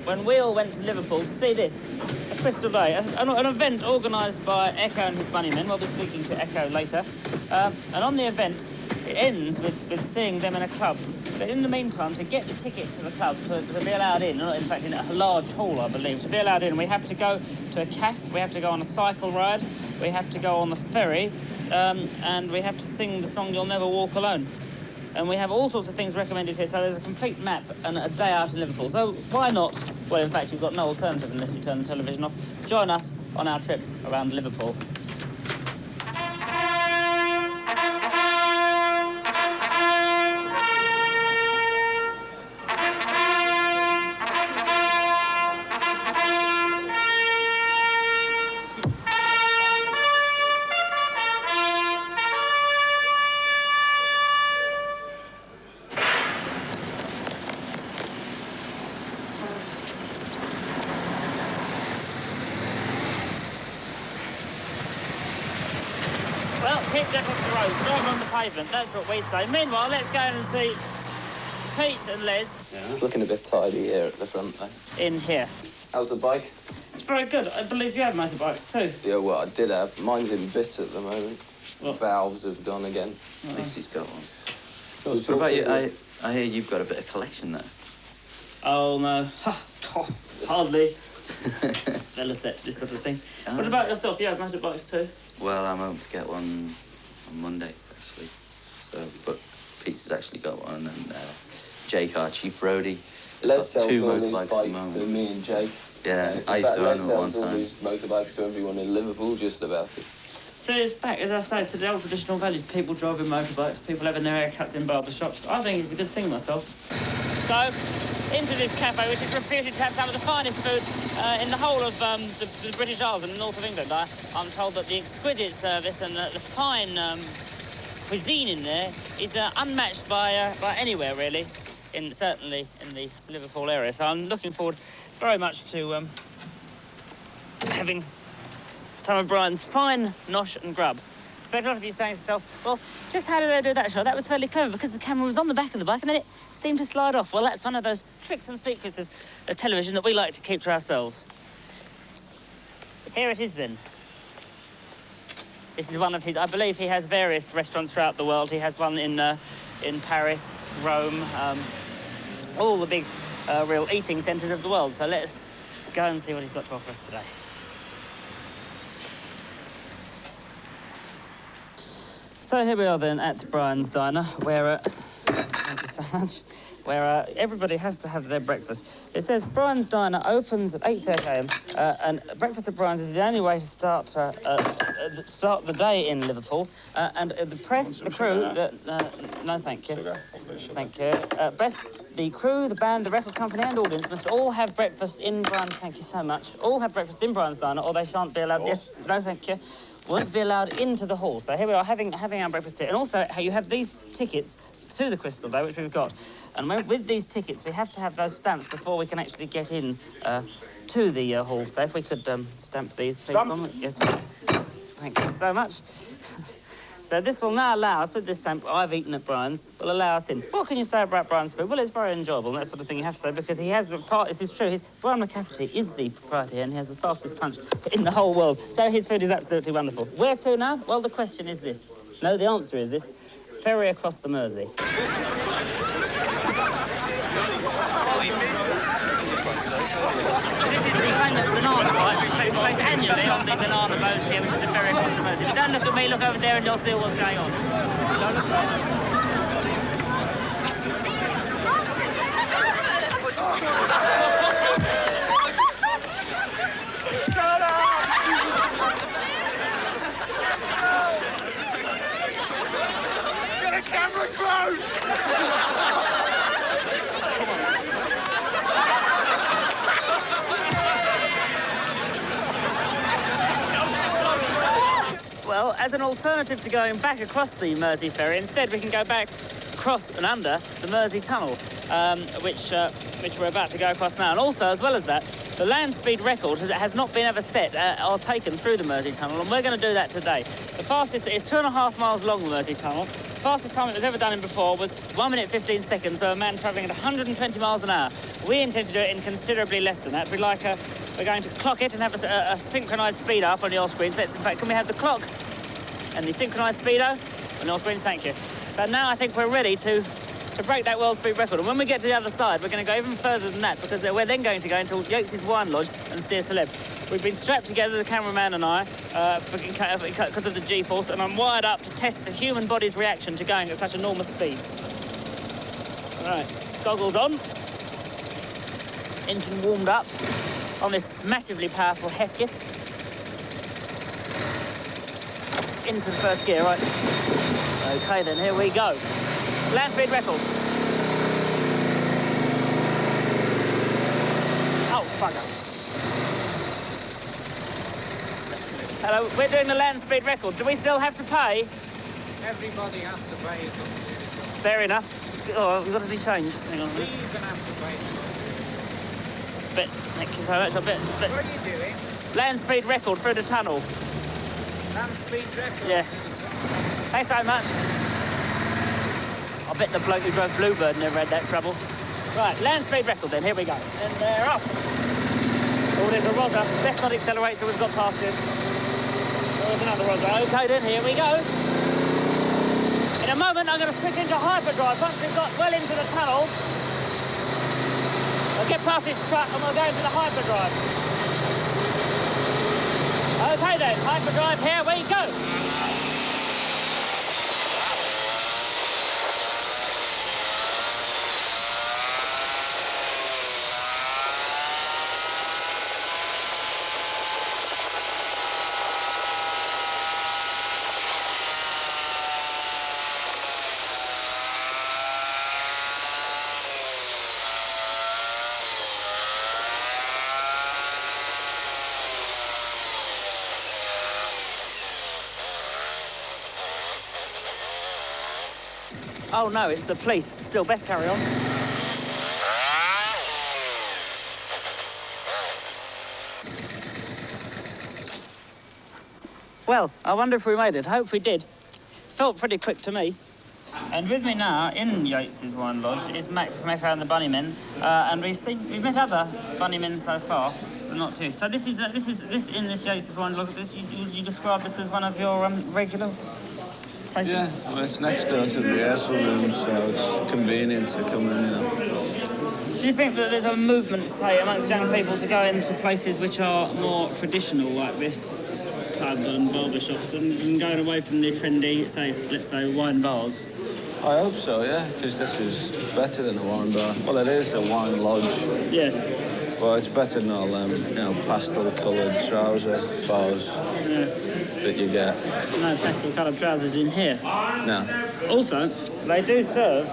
when we all went to Liverpool to see this, a Crystal Day, an event organised by Echo and his Bunnymen. We'll be speaking to Echo later. And on the event, it ends with seeing them in a club. But in the meantime, to get the ticket to the club, to be allowed in, in fact in a large hall, I believe, to be allowed in, we have to go to a cafe, we have to go on a cycle ride, we have to go on the ferry, and we have to sing the song You'll Never Walk Alone. And we have all sorts of things recommended here, so there's a complete map and a day out in Liverpool. So why not? Well, in fact, you've got no alternative unless you turn the television off. Join us on our trip around Liverpool. Well, keep that off the road, drive on the pavement, that's what we'd say. Meanwhile, let's go and see Pete and Les. Yeah. It's looking a bit tidy here at the front, though. In here. How's the bike? It's very good. I believe you have motorbikes too. Yeah, well, I did have. Mine's in bits at the moment. What? Valves have gone again. At least he's got one. So what about you? I hear you've got a bit of collection there. Oh, no. Hardly. Velocet, this sort of thing. What about yourself? You have motorbikes too? Well, I'm hoping to get one on Monday, actually. So, but Peter's actually got one, and Jake, our chief roadie, Les got two sells all these motorbikes at the bikes to moment. me and Jake. Yeah, I used to own them at one Les sells all time. these motorbikes to everyone in Liverpool, just about it. So it's back, as I say, to the old traditional values. People driving motorbikes, people having their haircuts in barber shops. I think it's a good thing myself. So, into this cafe, which is reputed to have some of the finest food in the whole of the British Isles and the north of England. I'm told that the exquisite service and the fine cuisine in there is unmatched by anywhere, really, certainly in the Liverpool area. So I'm looking forward very much to having some of Brian's fine nosh and grub. So a lot of you saying to yourself, well, just how did they do that shot? That was fairly clever because the camera was on the back of the bike and then it seemed to slide off. Well, that's one of those tricks and secrets of television that we like to keep to ourselves. Here it is then. This is one of his, I believe he has various restaurants throughout the world. He has one in Paris, Rome, all the big real eating centres of the world. So let's go and see what he's got to offer us today. So here we are then at Brian's Diner, where, thank you so much, where everybody has to have their breakfast. It says Brian's Diner opens at 8:30 a.m. And breakfast at Brian's is the only way to start the day in Liverpool. And the press, the crew, no thank you. Thank you. The crew, the band, the record company and audience must all have breakfast in Brian's, thank you so much. All have breakfast in Brian's Diner or they shan't be allowed, yes, no thank you. Won't be allowed into the hall. So here we are having our breakfast here. And also, you have these tickets to the Crystal Day, which we've got. And with these tickets, we have to have those stamped before we can actually get in to the hall. So if we could stamp these, please. Stamp? Yes, please. Thank you so much. So this will now allow us, with this stamp I've eaten at Brian's, will allow us in. What can you say about Brian's food? Well, it's very enjoyable, and that sort of thing you have to say, because he has this is true, Brian McCafferty is the proprietor here, and he has the fastest punch in the whole world. So his food is absolutely wonderful. Where to now? Well, the question is this. No, the answer is this. Ferry across the Mersey. This is the famous banana ride, which takes place annually on the banana boat here, which is the ferry across the Mersey. But don't look at me, look over there and you'll see what's going on. Get a camera close! Well, as an alternative to going back across the Mersey ferry, instead we can go back across and under the Mersey tunnel. which we're about to go across now. And also, as well as that, the land speed record has not been ever set or taken through the Mersey Tunnel, and we're going to do that today. The fastest is 2.5 miles long, the Mersey Tunnel. The fastest time it was ever done in before was 1 minute 15 seconds, so a man travelling at 120 miles an hour. We intend to do it in considerably less than that. We're going to clock it and have a synchronised speed up on your screens. In fact, can we have the clock and the synchronised speedo on your screens? Thank you. So now I think we're ready to break that world speed record. And when we get to the other side, we're going to go even further than that, because we're then going to go into Yates's Wine Lodge and see a celeb. We've been strapped together, the cameraman and I, because of the G-force, and I'm wired up to test the human body's reaction to going at such enormous speeds. All right, goggles on. Engine warmed up on this massively powerful Hesketh. Into the first gear, right? Okay, then, here we go. Land speed record. Oh, fucker. Hello, we're doing the land speed record. Do we still have to pay? Everybody has to pay it. Fair enough. Oh, we've got any change. Hang on a We minute. even have to pay it. Thank you so much. I bet. What are you doing? Land speed record through the tunnel. Land speed record? Yeah. Thanks very much. I bet the bloke who drove Bluebird never had that trouble. Right, land speed record then, here we go. And they're off. Oh, there's a rotor. Best not accelerate till we've got past it. Oh, there's another rotor. Okay then, here we go. In a moment, I'm going to switch into hyperdrive. Once we've got well into the tunnel, we'll get past this truck and we'll go into the hyperdrive. Okay then, hyperdrive, here we go. Oh no, it's the police. Still, best carry on. Well, I wonder if we made it. I hope we did. Felt pretty quick to me. And with me now in Yates's Wine Lodge is Mac from Echo and the Bunnymen, and we've met other Bunnymen so far, but not two. So this in this Yates's Wine Lodge. Would you describe this as one of your regular places? Yeah, well, it's next door to the rehearsal rooms, so it's convenient to come in, you know. Do you think that there's a movement, say, amongst young people to go into places which are more traditional, like this pub and barber shops, and going away from the trendy, say, let's say, wine bars? I hope so, yeah, because this is better than a wine bar. Well, it is a wine lodge, Yes. but it's better than all them, pastel-coloured trouser bars Yes. that you get. No pastel-coloured trousers in here. No. Also, they do serve,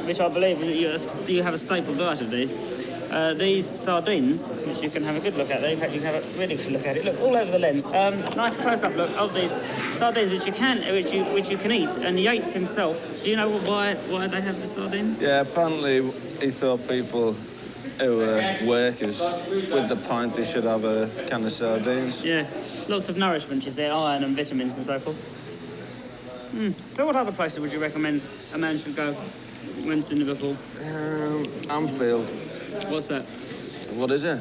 which I believe is that you have a staple diet of these sardines, which you can have a good look at. In fact, you can have a really good look at it. Look all over the lens. Nice close-up look of these sardines, which you can eat. And Yates himself, do you know why they have the sardines? Yeah, apparently he thought people who were workers, with the pint, they should have a can of sardines. Yeah, lots of nourishment, you see, iron and vitamins and so forth. So what other places would you recommend a man should go when it's in Liverpool? Anfield. What's that? What is it?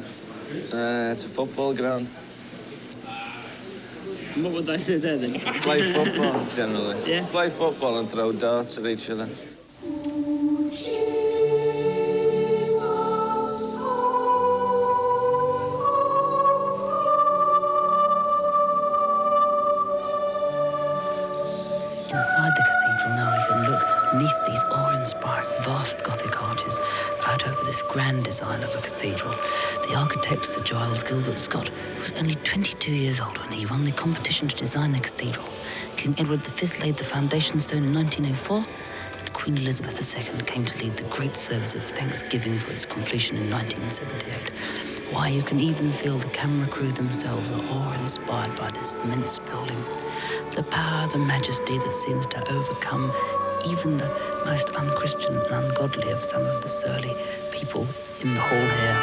It's a football ground. And what would they do there then? Play football, generally. Yeah? Play football and throw darts at each other. Inside the cathedral now we can look beneath these awe-inspiring vast Gothic arches out over this grand design of a cathedral. The architect, Sir Giles Gilbert Scott, was only 22 years old when he won the competition to design the cathedral. King Edward V laid the foundation stone in 1904, and Queen Elizabeth II came to lead the great service of thanksgiving for its completion in 1978. Why, you can even feel the camera crew themselves are awe-inspired by this immense building. The power, the majesty that seems to overcome even the most unchristian and ungodly of some of the surly people in the hall here.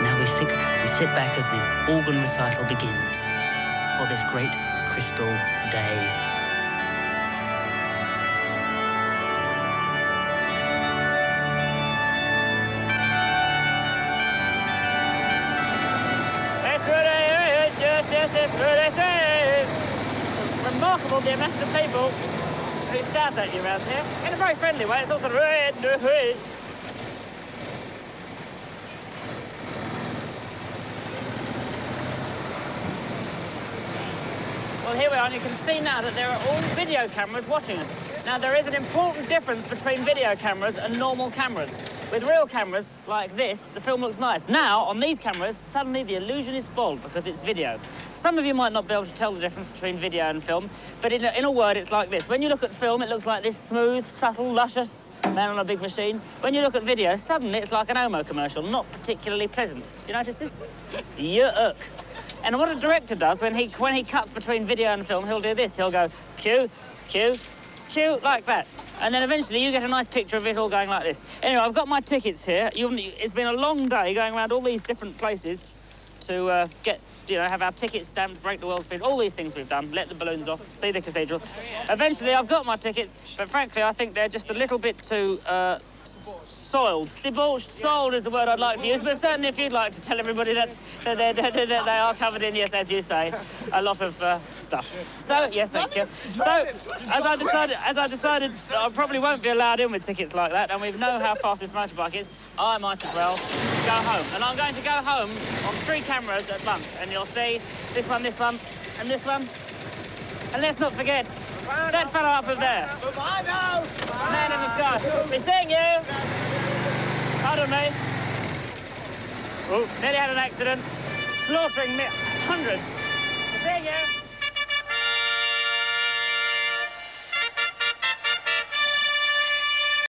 Now we sit back as the organ recital begins for this great crystal day. It's remarkable the amount of people who shout at you around here in a very friendly way. It's also red. Well, here we are, and you can see now that there are all video cameras watching us. Now, there is an important difference between video cameras and normal cameras. With real cameras like this, the film looks nice. Now, on these cameras, suddenly the illusion is spoiled because it's video. Some of you might not be able to tell the difference between video and film, but in a word, it's like this. When you look at film, it looks like this smooth, subtle, luscious man on a big machine. When you look at video, suddenly it's like an Omo commercial, not particularly pleasant. You notice this? Yuck. And what a director does when he cuts between video and film, he'll do this. He'll go cue, cue, cue, like that. And then eventually you get a nice picture of it all going like this. Anyway, I've got my tickets here. It's been a long day going around all these different places to have our tickets stamped, break the world speed, all these things we've done, let the balloons off, see the cathedral. Eventually I've got my tickets, but frankly I think they're just a little bit too soiled. Debauched, soiled is the word I'd like to use, but certainly if you'd like to tell everybody that they are covered in, yes, as you say, a lot of stuff. So, yes, thank you. So, as I decided I probably won't be allowed in with tickets like that, and we know how fast this motorbike is, I might as well go home. And I'm going to go home on 3 cameras at once, and you'll see this one, and this one. And let's not forget that fellow up there. Man in the sky. We're seeing you. Pardon me. Oh, nearly had an accident. Slaughtering hundreds. We're seeing you.